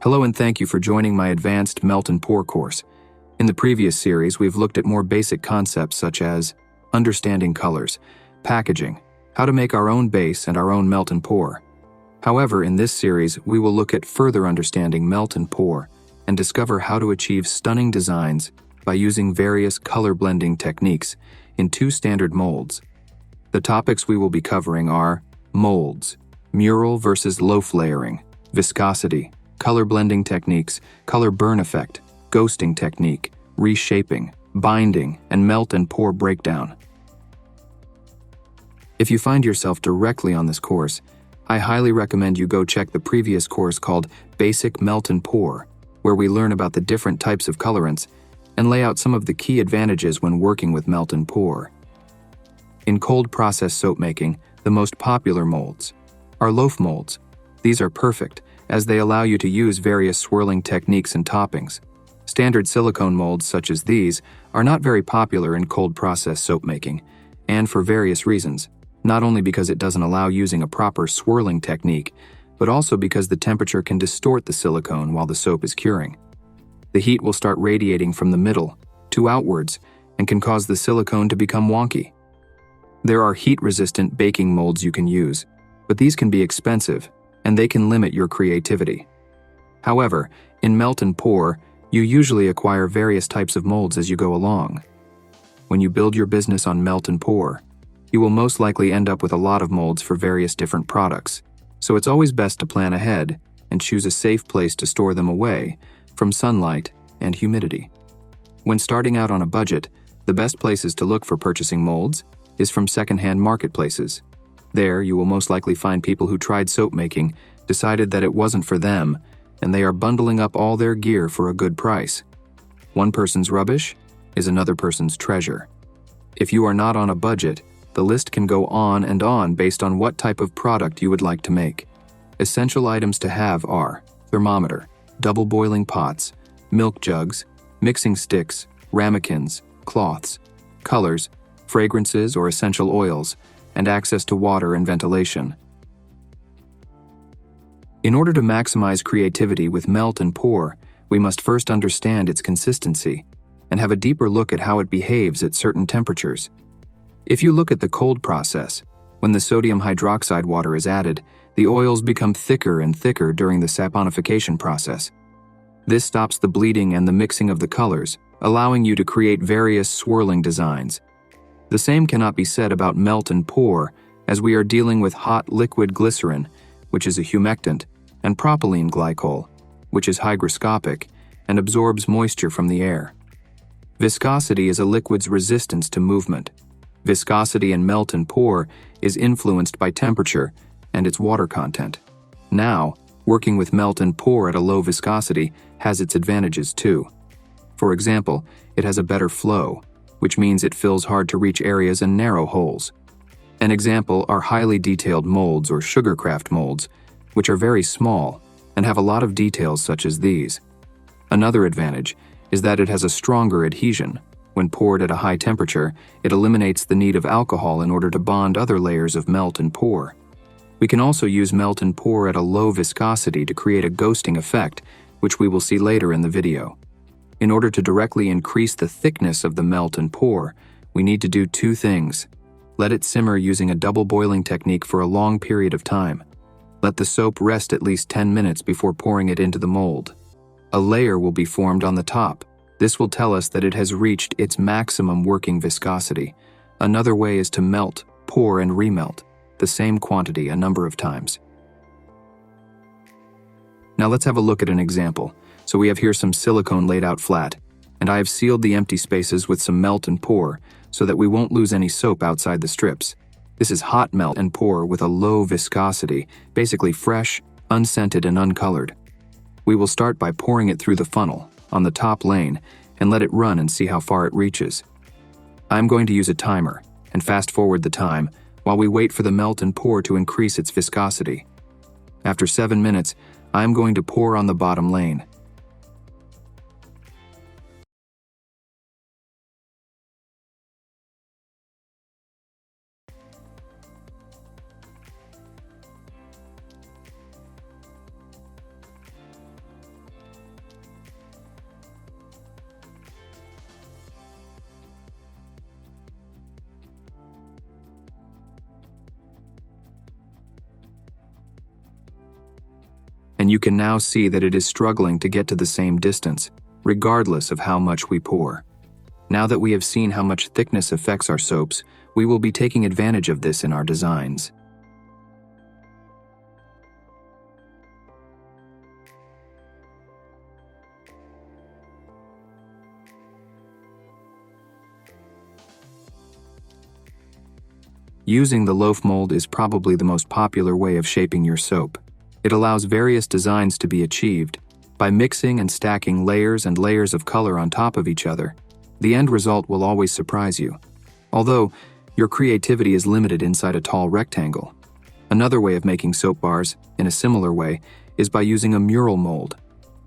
Hello and thank you for joining my advanced melt and pour course. In the previous series, we've looked at more basic concepts such as understanding colors, packaging, how to make our own base and our own melt and pour. However, in this series, we will look at further understanding melt and pour and discover how to achieve stunning designs by using various color blending techniques in two standard molds. The topics we will be covering are molds, mural versus loaf layering, viscosity, color blending techniques, color burn effect, ghosting technique, reshaping, binding, and melt and pour breakdown. If you find yourself directly on this course, I highly recommend you go check the previous course called Basic Melt and Pour, where we learn about the different types of colorants and lay out some of the key advantages when working with melt and pour. In cold process soap making, the most popular molds are loaf molds. These are perfect, as they allow you to use various swirling techniques and toppings. Standard silicone molds such as these are not very popular in cold process soap making, and for various reasons, not only because it doesn't allow using a proper swirling technique, but also because the temperature can distort the silicone while the soap is curing. The heat will start radiating from the middle to outwards and can cause the silicone to become wonky. There are heat-resistant baking molds you can use, but these can be expensive and they can limit your creativity. However, in melt and pour, you usually acquire various types of molds as you go along. When you build your business on melt and pour, you will most likely end up with a lot of molds for various different products, so it's always best to plan ahead and choose a safe place to store them away from sunlight and humidity. When starting out on a budget, the best places to look for purchasing molds is from secondhand marketplaces. There, you will most likely find people who tried soap making, decided that it wasn't for them, and they are bundling up all their gear for a good price. One person's rubbish is another person's treasure. If you are not on a budget, the list can go on and on based on what type of product you would like to make. Essential items to have are thermometer, double boiling pots, milk jugs, mixing sticks, ramekins, cloths, colors, fragrances or essential oils, and access to water and ventilation. In order to maximize creativity with melt and pour, we must first understand its consistency and have a deeper look at how it behaves at certain temperatures. If you look at the cold process, when the sodium hydroxide water is added, the oils become thicker and thicker during the saponification process. This stops the bleeding and the mixing of the colors, allowing you to create various swirling designs. The same cannot be said about melt and pour, as we are dealing with hot liquid glycerin, which is a humectant, and propylene glycol, which is hygroscopic and absorbs moisture from the air. Viscosity is a liquid's resistance to movement. Viscosity in melt and pour is influenced by temperature and its water content. Now, working with melt and pour at a low viscosity has its advantages too. For example, it has a better flow, which means it fills hard-to-reach areas and narrow holes. An example are highly detailed molds or sugarcraft molds, which are very small and have a lot of details such as these. Another advantage is that it has a stronger adhesion. When poured at a high temperature, it eliminates the need of alcohol in order to bond other layers of melt and pour. We can also use melt and pour at a low viscosity to create a ghosting effect, which we will see later in the video. In order to directly increase the thickness of the melt and pour, we need to do two things. Let it simmer using a double boiling technique for a long period of time. Let the soap rest at least 10 minutes before pouring it into the mold. A layer will be formed on the top. This will tell us that it has reached its maximum working viscosity. Another way is to melt, pour, and remelt the same quantity a number of times. Now let's have a look at an example. So we have here some silicone laid out flat, and I have sealed the empty spaces with some melt and pour so that we won't lose any soap outside the strips. This is hot melt and pour with a low viscosity, basically fresh, unscented, and uncolored. We will start by pouring it through the funnel on the top lane and let it run and see how far it reaches. I'm going to use a timer and fast forward the time while we wait for the melt and pour to increase its viscosity. After 7 minutes, I'm going to pour on the bottom lane. and you can now see that it is struggling to get to the same distance, regardless of how much we pour. Now that we have seen how much thickness affects our soaps, we will be taking advantage of this in our designs. Using the loaf mold is probably the most popular way of shaping your soap. It allows various designs to be achieved by mixing and stacking layers and layers of color on top of each other. The end result will always surprise you, although your creativity is limited inside a tall rectangle. Another way of making soap bars, in a similar way, is by using a mural mold.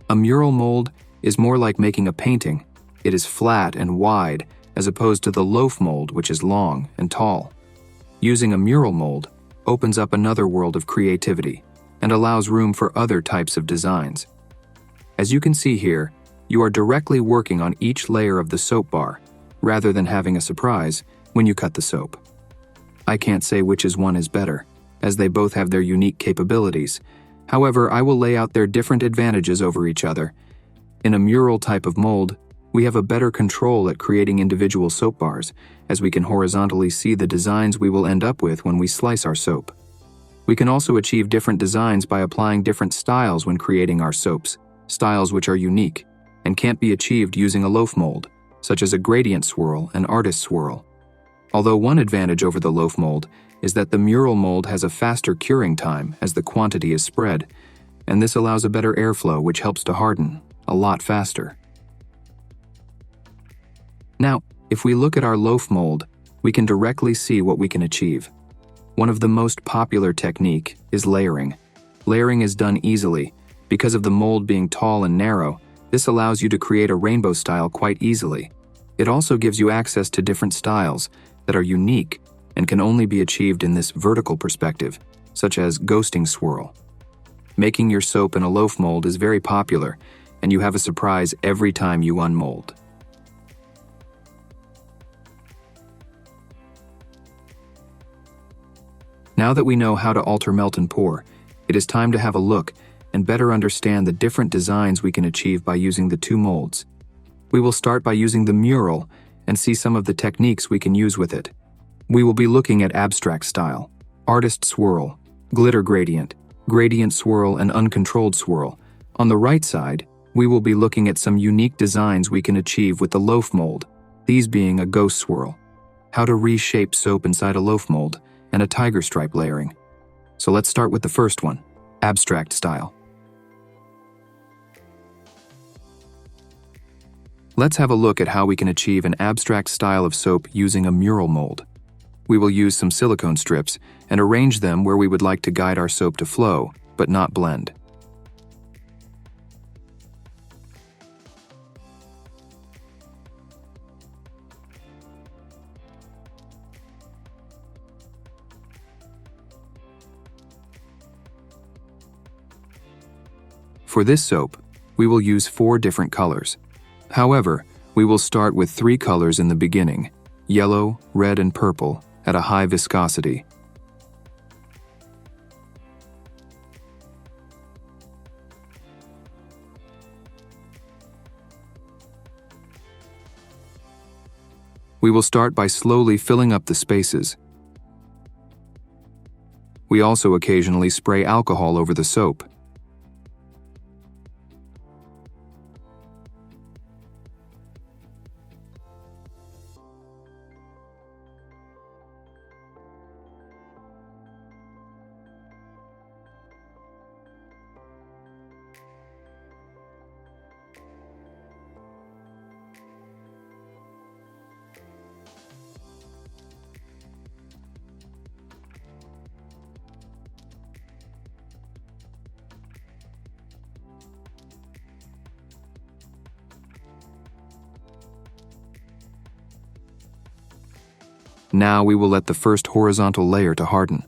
A mural mold is more like making a painting. It is flat and wide, as opposed to the loaf mold, which is long and tall. Using a mural mold opens up another world of creativity and allows room for other types of designs. As you can see here, you are directly working on each layer of the soap bar, rather than having a surprise when you cut the soap. I can't say which one is better, as they both have their unique capabilities. However, I will lay out their different advantages over each other. In a mural type of mold, we have a better control at creating individual soap bars, as we can horizontally see the designs we will end up with when we slice our soap. We can also achieve different designs by applying different styles when creating our soaps, styles which are unique and can't be achieved using a loaf mold, such as a gradient swirl and artist swirl. Although one advantage over the loaf mold is that the mural mold has a faster curing time as the quantity is spread, and this allows a better airflow which helps to harden a lot faster. Now, if we look at our loaf mold, we can directly see what we can achieve. One of the most popular technique is layering. Layering is done easily. Because of the mold being tall and narrow, this allows you to create a rainbow style quite easily. It also gives you access to different styles that are unique and can only be achieved in this vertical perspective, such as ghosting swirl. Making your soap in a loaf mold is very popular, and you have a surprise every time you unmold. Now that we know how to alter melt and pour, it is time to have a look and better understand the different designs we can achieve by using the two molds. We will start by using the mural and see some of the techniques we can use with it. We will be looking at abstract style, artist swirl, glitter gradient, gradient swirl, and uncontrolled swirl. On the right side, we will be looking at some unique designs we can achieve with the loaf mold, these being a ghost swirl, how to reshape soap inside a loaf mold, and a tiger stripe layering. So let's start with the first one, abstract style. Let's have a look at how we can achieve an abstract style of soap using a mural mold. We will use some silicone strips and arrange them where we would like to guide our soap to flow, but not blend. For this soap, we will use 4 different colors. However, we will start with 3 colors in the beginning, yellow, red, and purple, at a high viscosity. We will start by slowly filling up the spaces. We also occasionally spray alcohol over the soap. Now we will let the first horizontal layer to harden.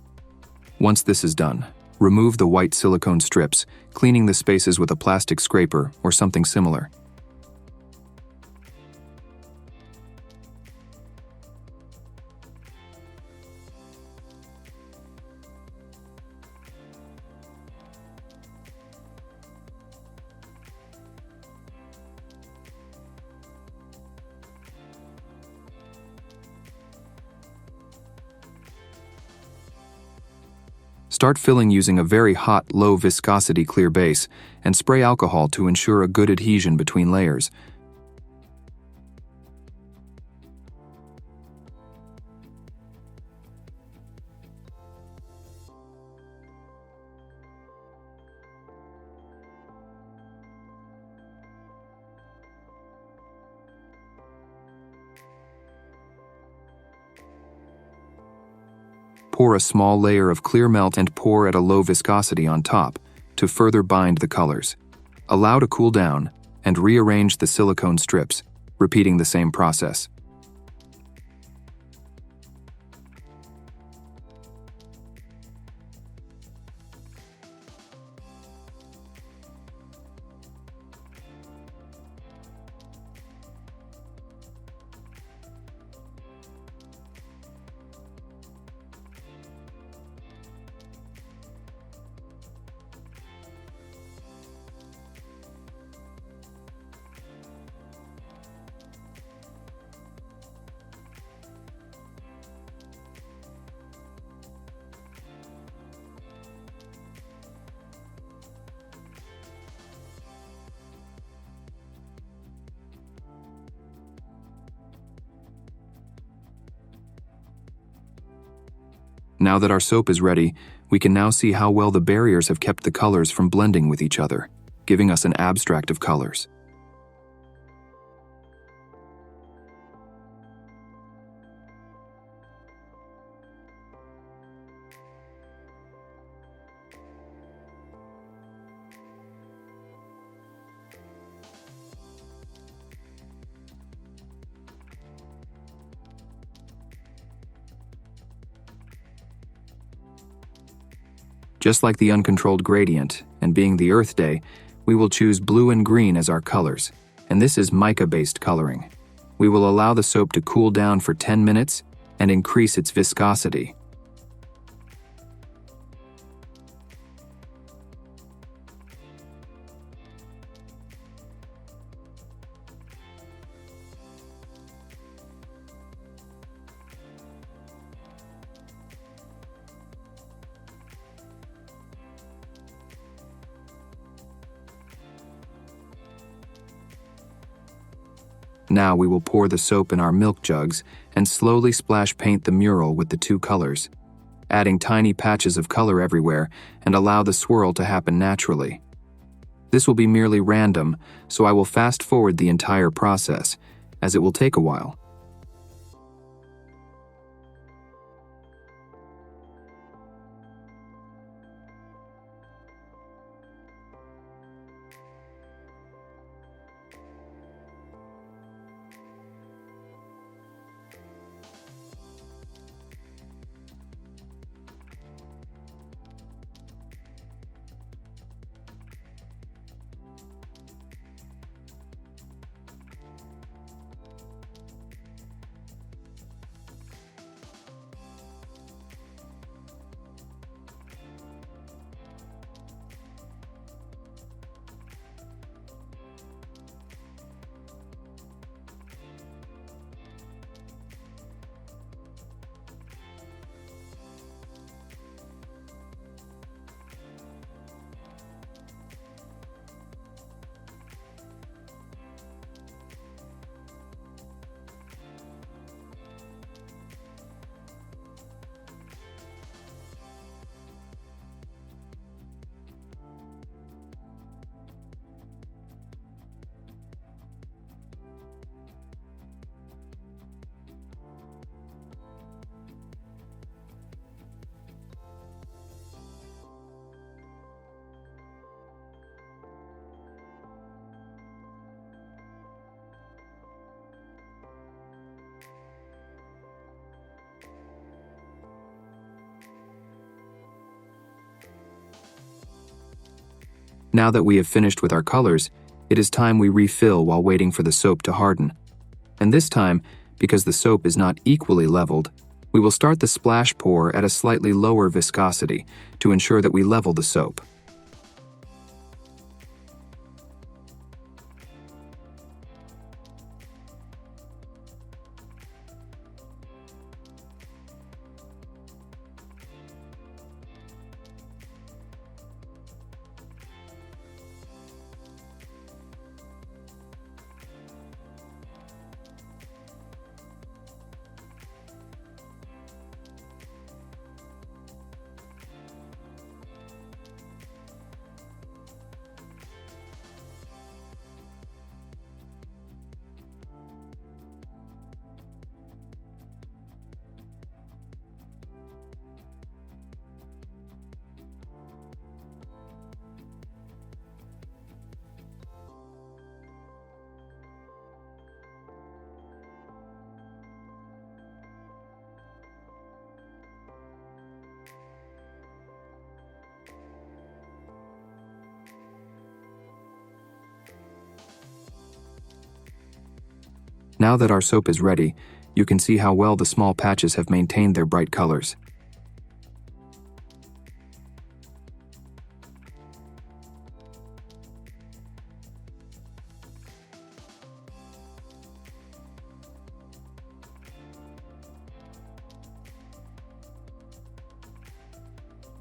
Once this is done, remove the white silicone strips, cleaning the spaces with a plastic scraper or something similar. Start filling using a very hot, low viscosity clear base, and spray alcohol to ensure a good adhesion between layers. Pour a small layer of clear melt and pour at a low viscosity on top to further bind the colors. Allow to cool down and rearrange the silicone strips, repeating the same process. Now that our soap is ready, we can now see how well the barriers have kept the colors from blending with each other, giving us an abstract of colors. Just like the uncontrolled gradient, and being the Earth Day, we will choose blue and green as our colors, and this is mica-based coloring. We will allow the soap to cool down for 10 minutes and increase its viscosity. Now we will pour the soap in our milk jugs and slowly splash paint the mural with the two colors, adding tiny patches of color everywhere and allow the swirl to happen naturally. This will be merely random, so I will fast forward the entire process, as it will take a while. Now that we have finished with our colors, it is time we refill while waiting for the soap to harden. And this time, because the soap is not equally leveled, we will start the splash pour at a slightly lower viscosity to ensure that we level the soap. Now that our soap is ready, you can see how well the small patches have maintained their bright colors.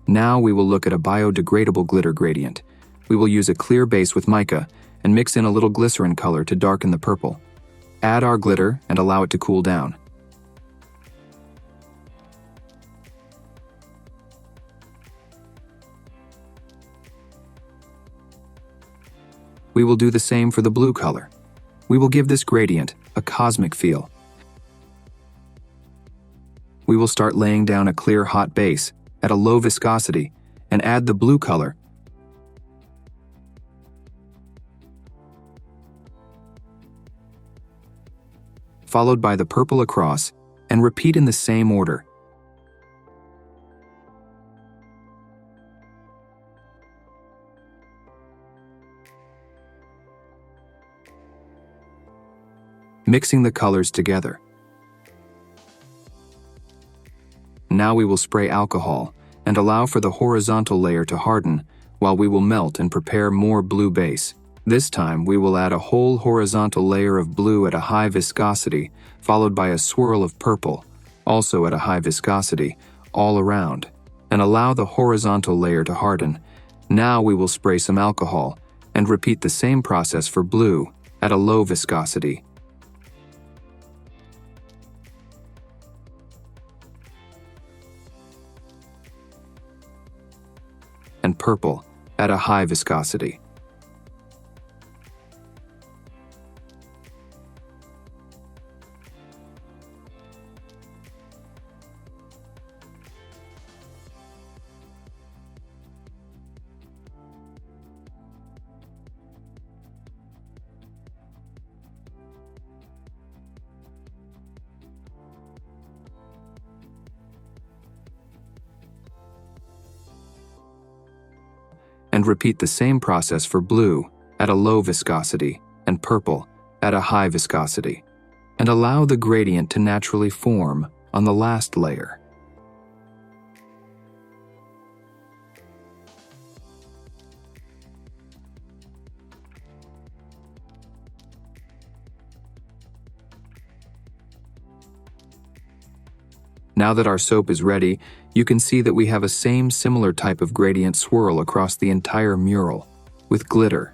Now we will look at a biodegradable glitter gradient. We will use a clear base with mica and mix in a little glycerin color to darken the purple. Add our glitter and allow it to cool down. We will do the same for the blue color. We will give this gradient a cosmic feel. We will start laying down a clear hot base at a low viscosity and add the blue color. Followed by the purple across, and repeat in the same order. Mixing the colors together. Now we will spray alcohol and allow for the horizontal layer to harden while we will melt and prepare more blue base. This time we will add a whole horizontal layer of blue at a high viscosity, followed by a swirl of purple, also at a high viscosity, all around, and allow the horizontal layer to harden. Now we will spray some alcohol and repeat the same process for blue at a low viscosity. And purple at a high viscosity. And repeat the same process for blue at a low viscosity and purple at a high viscosity, and allow the gradient to naturally form on the last layer. Now that our soap is ready, you can see that we have a similar type of gradient swirl across the entire mural, with glitter.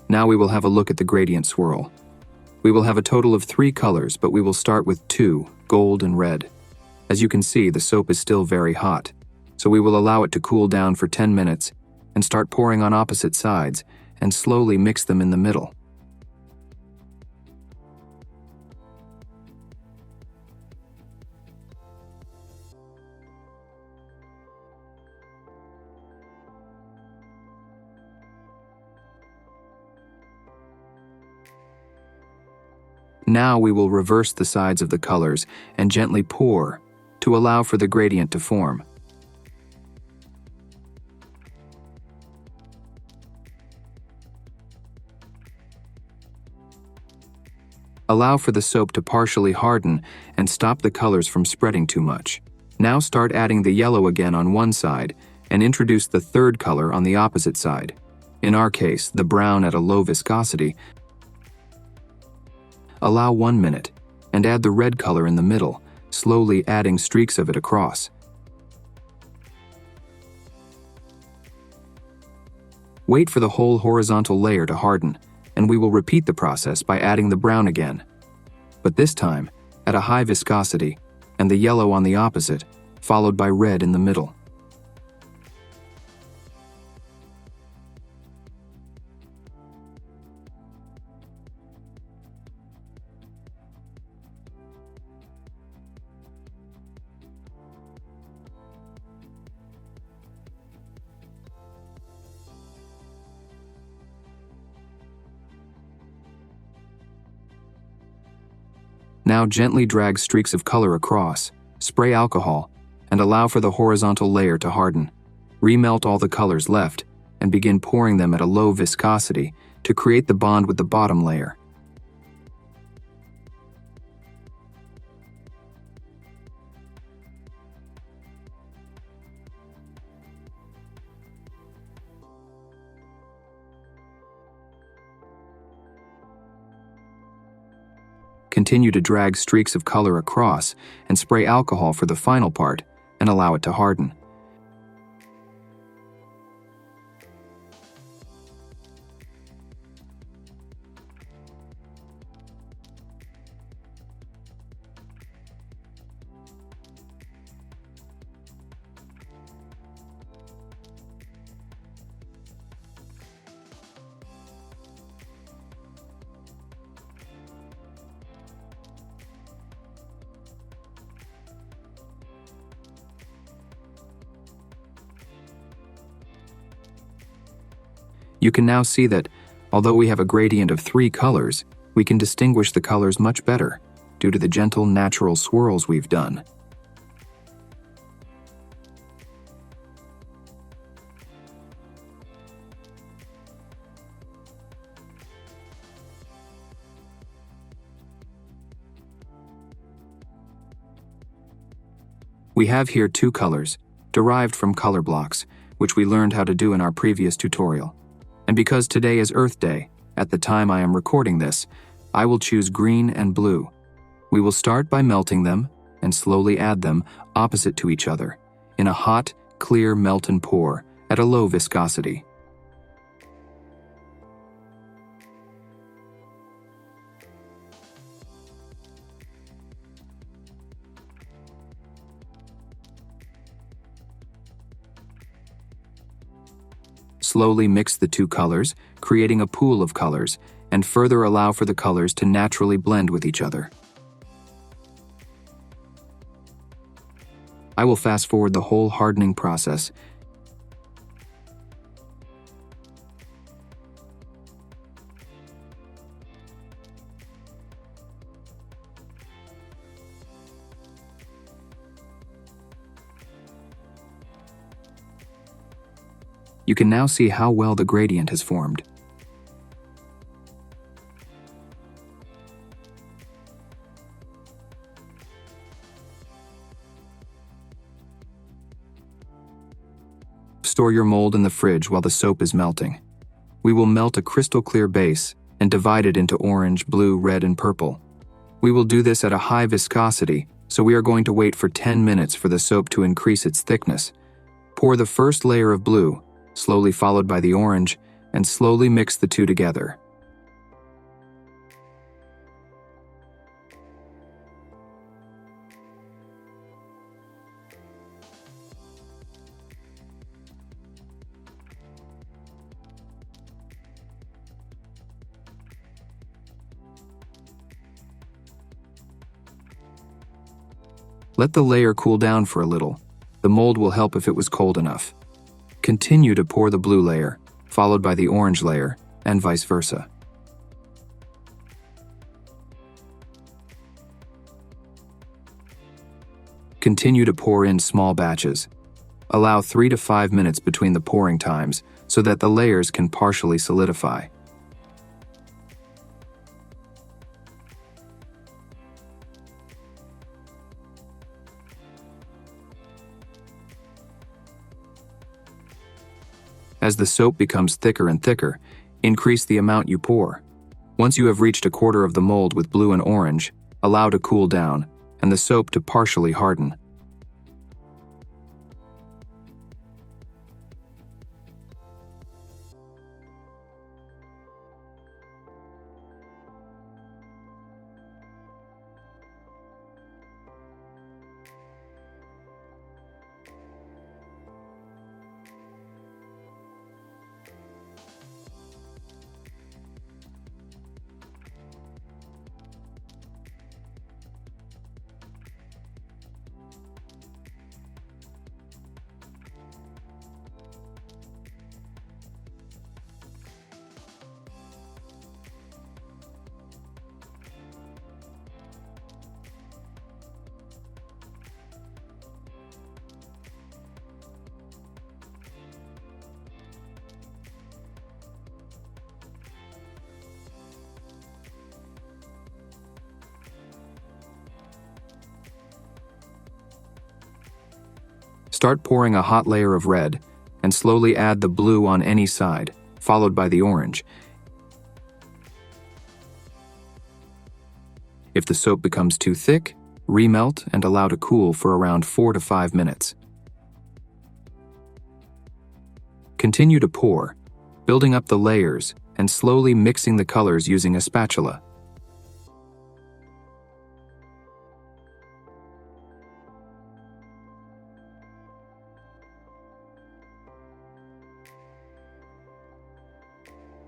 Now we will have a look at the gradient swirl. We will have a total of 3 colors, but we will start with 2, gold and red. As you can see, the soap is still very hot, so we will allow it to cool down for 10 minutes and start pouring on opposite sides and slowly mix them in the middle. Now we will reverse the sides of the colors and gently pour to allow for the gradient to form. Allow for the soap to partially harden and stop the colors from spreading too much. Now start adding the yellow again on one side and introduce the third color on the opposite side. In our case, the brown at a low viscosity. Allow 1 minute and add the red color in the middle, slowly adding streaks of it across. Wait for the whole horizontal layer to harden, and we will repeat the process by adding the brown again, but this time at a high viscosity, and the yellow on the opposite, followed by red in the middle. Now gently drag streaks of color across, spray alcohol, and allow for the horizontal layer to harden. Remelt all the colors left, and begin pouring them at a low viscosity to create the bond with the bottom layer. Continue to drag streaks of color across and spray alcohol for the final part and allow it to harden. You can now see that, although we have a gradient of 3 colors, we can distinguish the colors much better due to the gentle, natural swirls we've done. We have here 2 colors, derived from color blocks, which we learned how to do in our previous tutorial. And because today is Earth Day, at the time I am recording this, I will choose green and blue. We will start by melting them and slowly add them opposite to each other in a hot, clear melt and pour at a low viscosity. Slowly mix the 2 colors, creating a pool of colors, and further allow for the colors to naturally blend with each other. I will fast forward the whole hardening process. You can now see how well the gradient has formed. Store your mold in the fridge while the soap is melting. We will melt a crystal clear base and divide it into orange, blue, red, and purple. We will do this at a high viscosity, so we are going to wait for 10 minutes for the soap to increase its thickness. Pour the first layer of blue, slowly followed by the orange, and slowly mix the 2 together. Let the layer cool down for a little. The mold will help if it was cold enough. Continue to pour the blue layer, followed by the orange layer, and vice versa. Continue to pour in small batches. Allow 3 to 5 minutes between the pouring times so that the layers can partially solidify. As the soap becomes thicker and thicker, increase the amount you pour. Once you have reached a quarter of the mold with blue and orange, allow to cool down and the soap to partially harden. Start pouring a hot layer of red, and slowly add the blue on any side, followed by the orange. If the soap becomes too thick, remelt and allow to cool for around 4 to 5 minutes. Continue to pour, building up the layers and slowly mixing the colors using a spatula.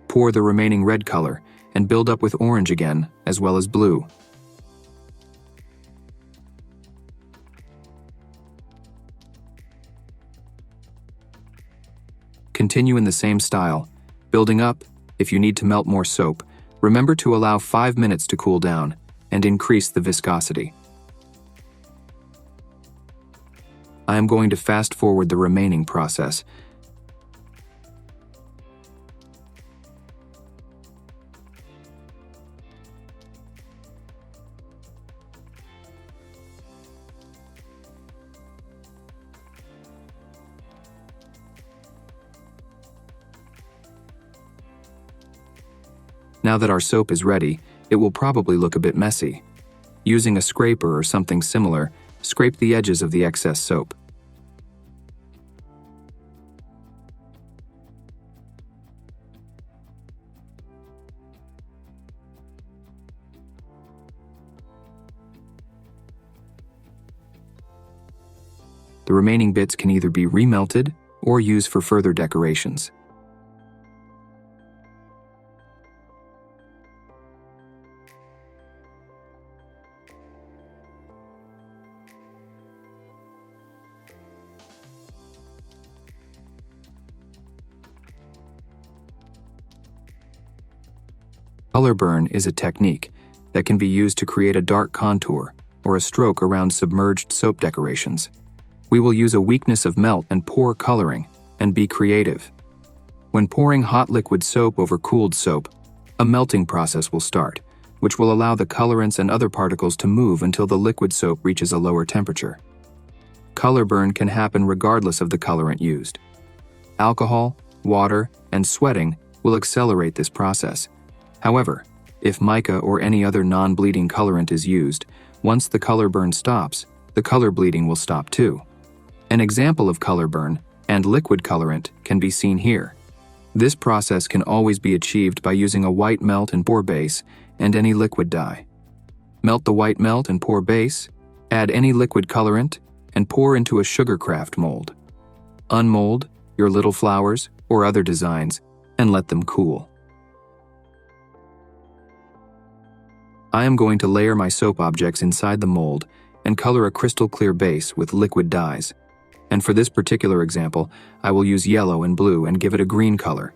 Pour the remaining red color and build up with orange again, as well as blue. Continue in the same style, building up. If you need to melt more soap, remember to allow 5 minutes to cool down and increase the viscosity. I am going to fast forward the remaining process. Now that our soap is ready, it will probably look a bit messy. Using a scraper or something similar, scrape the edges of the excess soap. The remaining bits can either be remelted or used for further decorations. Color burn is a technique that can be used to create a dark contour or a stroke around submerged soap decorations. We will use a weakness of melt and pour coloring and be creative. When pouring hot liquid soap over cooled soap, a melting process will start, which will allow the colorants and other particles to move until the liquid soap reaches a lower temperature. Color burn can happen regardless of the colorant used. Alcohol, water, and sweating will accelerate this process. However, if mica or any other non-bleeding colorant is used, once the color burn stops, the color bleeding will stop too. An example of color burn and liquid colorant can be seen here. This process can always be achieved by using a white melt and pour base and any liquid dye. Melt the white melt and pour base, add any liquid colorant, and pour into a sugarcraft mold. Unmold your little flowers or other designs and let them cool. I am going to layer my soap objects inside the mold and color a crystal clear base with liquid dyes. And for this particular example, I will use yellow and blue and give it a green color.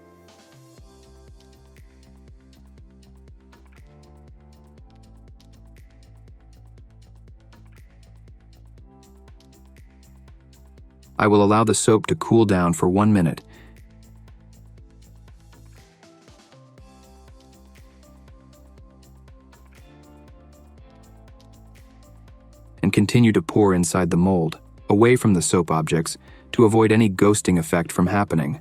I will allow the soap to cool down for 1 minute. And continue to pour inside the mold, away from the soap objects, to avoid any ghosting effect from happening.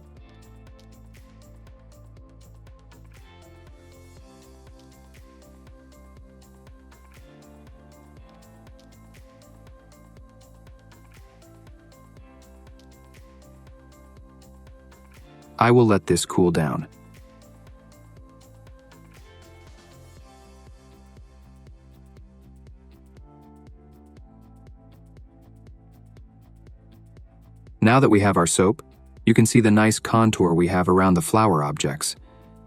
I will let this cool down. Now that we have our soap, you can see the nice contour we have around the flower objects.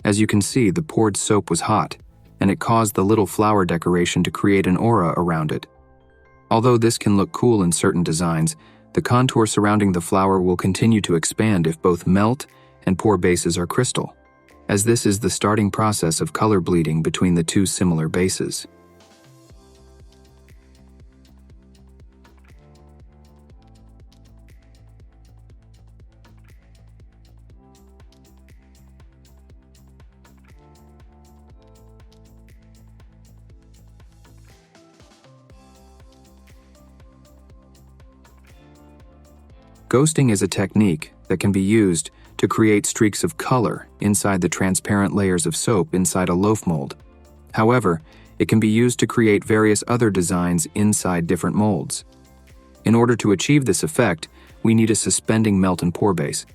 As you can see, the poured soap was hot, and it caused the little flower decoration to create an aura around it. Although this can look cool in certain designs, the contour surrounding the flower will continue to expand if both melt and pour bases are crystal, as this is the starting process of color bleeding between the two similar bases. Ghosting is a technique that can be used to create streaks of color inside the transparent layers of soap inside a loaf mold. However, it can be used to create various other designs inside different molds. In order to achieve this effect, we need a suspending melt and pour base,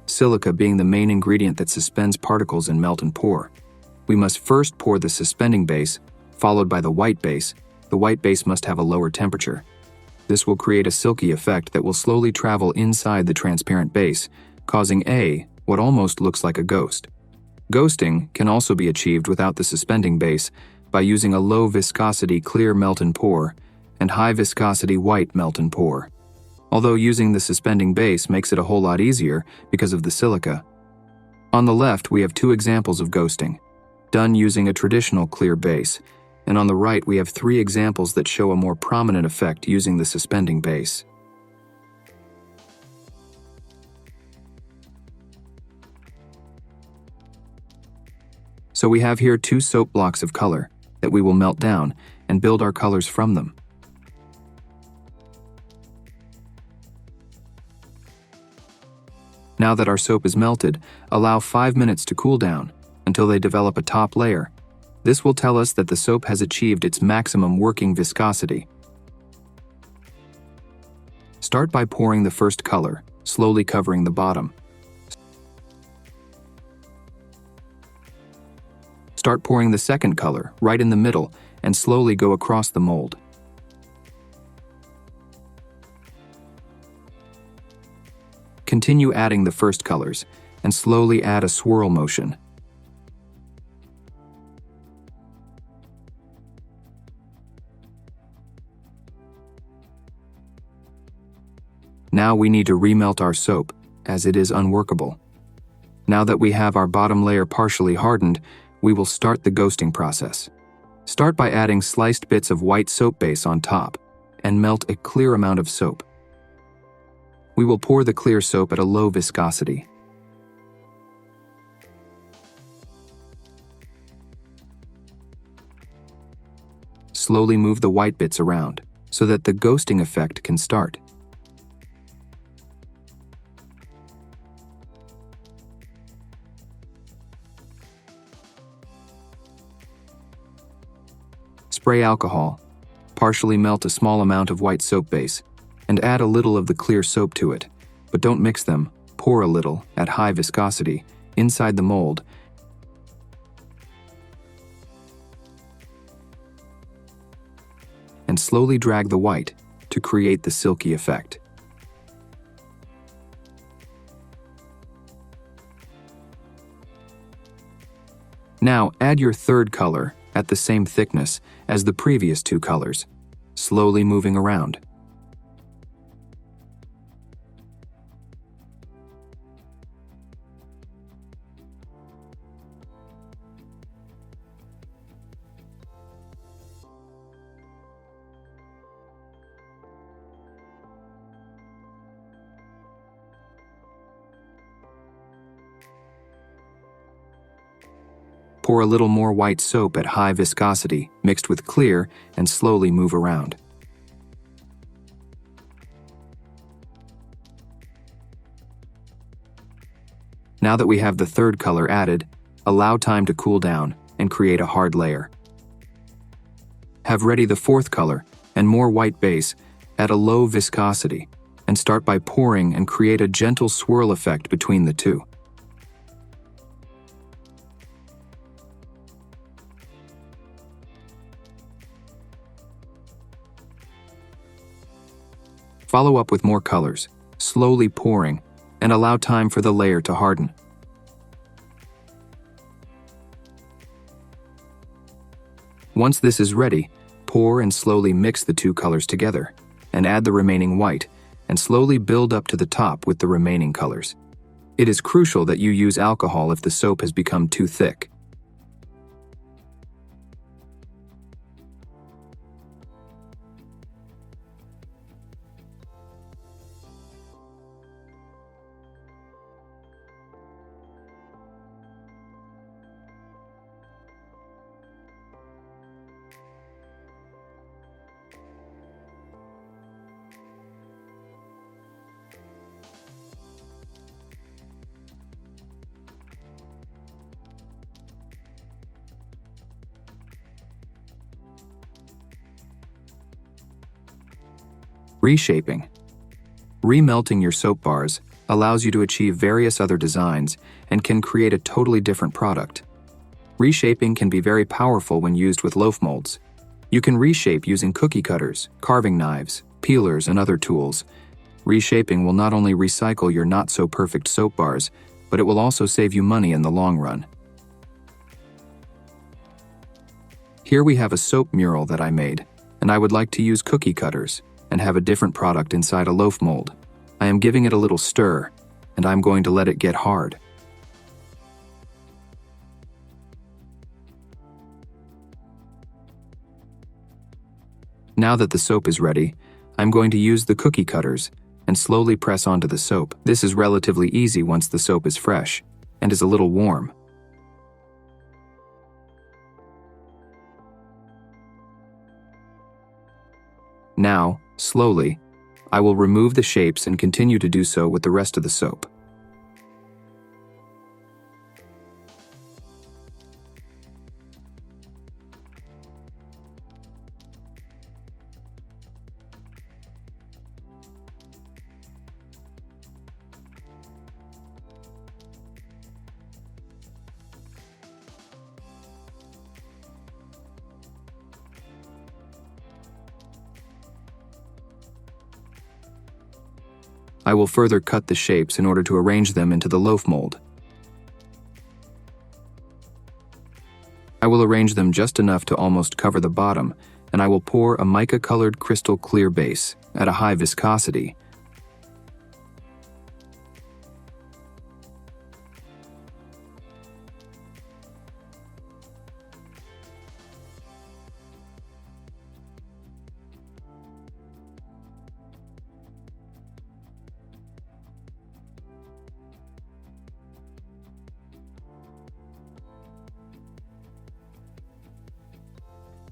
silica being the main ingredient that suspends particles in melt and pour. We must first pour the suspending base, followed by the white base. The white base must have a lower temperature. This will create a silky effect that will slowly travel inside the transparent base, causing what almost looks like a ghost. Ghosting can also be achieved without the suspending base by using a low viscosity clear melt and pour and high viscosity white melt and pour. Although using the suspending base makes it a whole lot easier because of the silica. On the left, we have two examples of ghosting, done using a traditional clear base, and on the right we have three examples that show a more prominent effect using the suspending base. So we have here two soap blocks of color that we will melt down and build our colors from them. Now that our soap is melted, allow 5 minutes to cool down until they develop a top layer. This will tell us that the soap has achieved its maximum working viscosity. Start by pouring the first color, slowly covering the bottom. Start pouring the second color, right in the middle, and slowly go across the mold. Continue adding the first colors, and slowly add a swirl motion. Now we need to remelt our soap, as it is unworkable. Now that we have our bottom layer partially hardened, we will start the ghosting process. Start by adding sliced bits of white soap base on top, and melt a clear amount of soap. We will pour the clear soap at a low viscosity. Slowly move the white bits around, so that the ghosting effect can start. Spray alcohol. Partially melt a small amount of white soap base, and add a little of the clear soap to it, but don't mix them. Pour a little, at high viscosity, inside the mold, and slowly drag the white to create the silky effect. Now add your third color at the same thickness as the previous two colors, slowly moving around. Pour a little more white soap at high viscosity, mixed with clear, and slowly move around. Now that we have the third color added, allow time to cool down and create a hard layer. Have ready the fourth color and more white base at a low viscosity, and start by pouring and create a gentle swirl effect between the two. Follow up with more colors, slowly pouring, and allow time for the layer to harden. Once this is ready, pour and slowly mix the two colors together, and add the remaining white, and slowly build up to the top with the remaining colors. It is crucial that you use alcohol if the soap has become too thick. Reshaping. Remelting your soap bars allows you to achieve various other designs and can create a totally different product. Reshaping can be very powerful when used with loaf molds. You can reshape using cookie cutters, carving knives, peelers, and other tools. Reshaping will not only recycle your not-so-perfect soap bars, but it will also save you money in the long run. Here we have a soap mural that I made, and I would like to use cookie cutters and have a different product inside a loaf mold. I am giving it a little stir, and I'm going to let it get hard. Now that the soap is ready, I'm going to use the cookie cutters and slowly press onto the soap. This is relatively easy once the soap is fresh and is a little warm. Now, slowly, I will remove the shapes and continue to do so with the rest of the soap. I will further cut the shapes in order to arrange them into the loaf mold. I will arrange them just enough to almost cover the bottom, and I will pour a mica-colored crystal clear base at a high viscosity.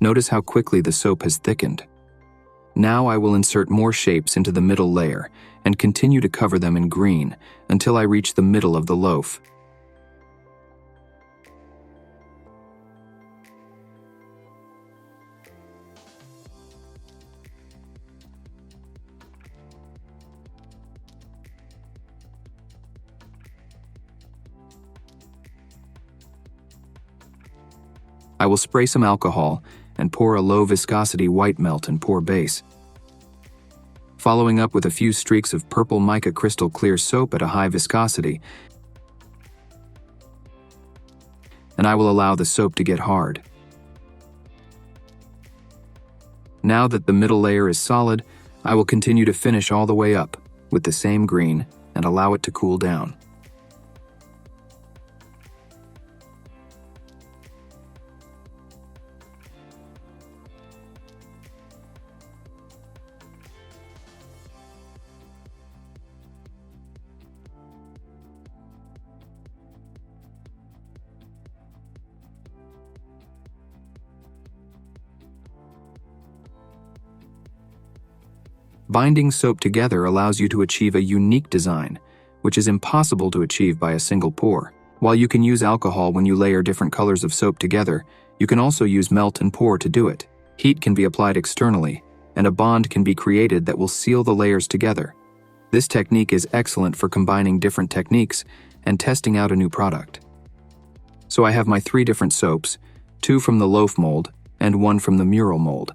Notice how quickly the soap has thickened. Now I will insert more shapes into the middle layer and continue to cover them in green until I reach the middle of the loaf. I will spray some alcohol and pour a low viscosity white melt and pour base. Following up with a few streaks of purple mica crystal clear soap at a high viscosity, and I will allow the soap to get hard. Now that the middle layer is solid, I will continue to finish all the way up with the same green and allow it to cool down. Binding soap together allows you to achieve a unique design, which is impossible to achieve by a single pour. While you can use alcohol when you layer different colors of soap together, you can also use melt and pour to do it. Heat can be applied externally, and a bond can be created that will seal the layers together. This technique is excellent for combining different techniques and testing out a new product. So I have my 3 different soaps, 2 from the loaf mold and 1 from the mural mold.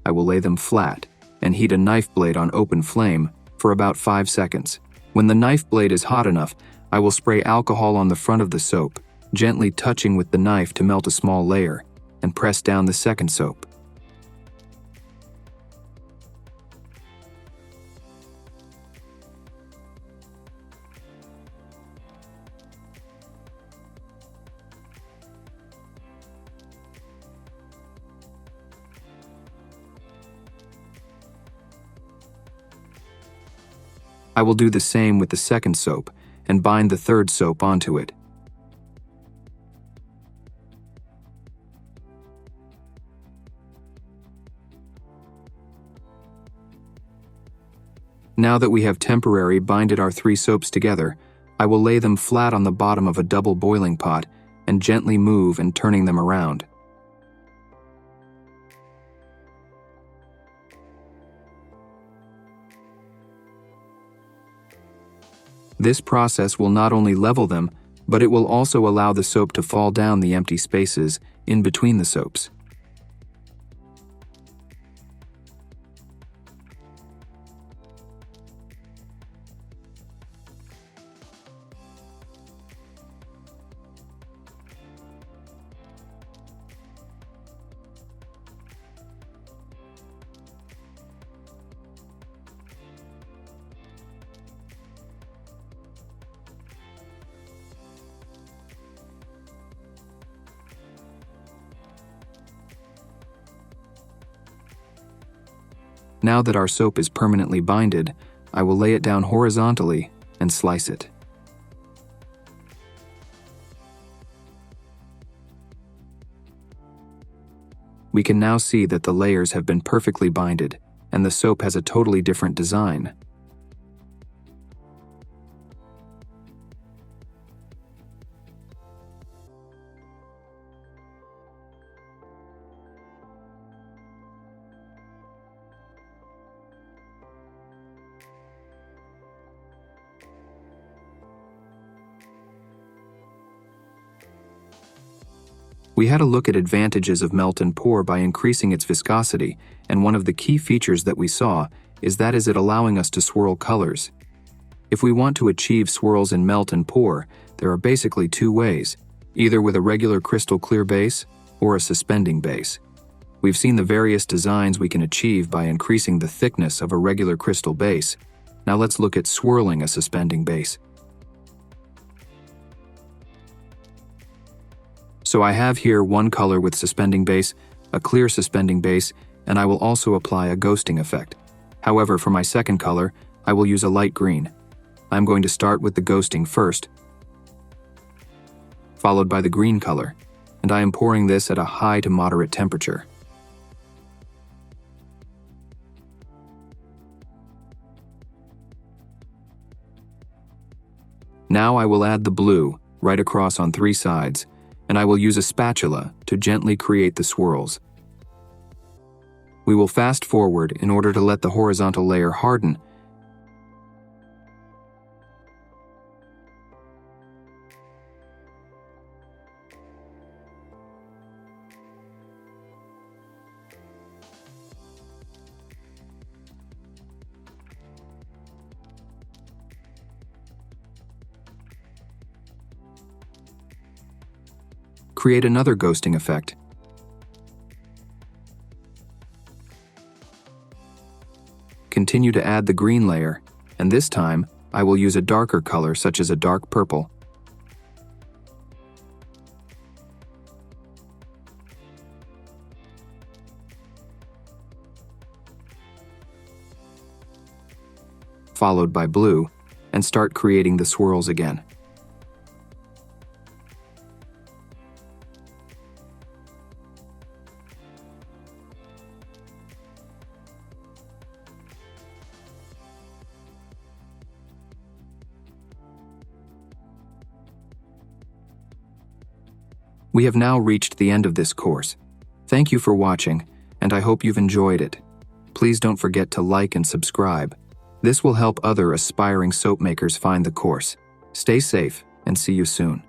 I will lay them flat and heat a knife blade on open flame for about 5 seconds. When the knife blade is hot enough, I will spray alcohol on the front of the soap, gently touching with the knife to melt a small layer, and press down the second soap. I will do the same with the second soap and bind the third soap onto it. Now that we have temporarily binded our 3 soaps together, I will lay them flat on the bottom of a double boiling pot and gently move and turning them around. This process will not only level them, but it will also allow the soap to fall down the empty spaces in between the soaps. Now that our soap is permanently binded, I will lay it down horizontally and slice it. We can now see that the layers have been perfectly binded, and the soap has a totally different design. We had a look at advantages of melt and pour by increasing its viscosity, and one of the key features that we saw is it allowing us to swirl colors. If we want to achieve swirls in melt and pour, there are basically two ways, either with a regular crystal clear base or a suspending base. We've seen the various designs we can achieve by increasing the thickness of a regular crystal base. Now let's look at swirling a suspending base. So I have here one color with suspending base, a clear suspending base, and I will also apply a ghosting effect. However, for my second color, I will use a light green. I'm going to start with the ghosting first, followed by the green color, and I am pouring this at a high to moderate temperature. Now I will add the blue right across on 3 sides, and I will use a spatula to gently create the swirls. We will fast forward in order to let the horizontal layer harden. Create another ghosting effect. Continue to add the green layer, and this time I will use a darker color such as a dark purple. Followed by blue, and start creating the swirls again. We have now reached the end of this course. Thank you for watching, and I hope you've enjoyed it. Please don't forget to like and subscribe. This will help other aspiring soap makers find the course. Stay safe, and see you soon.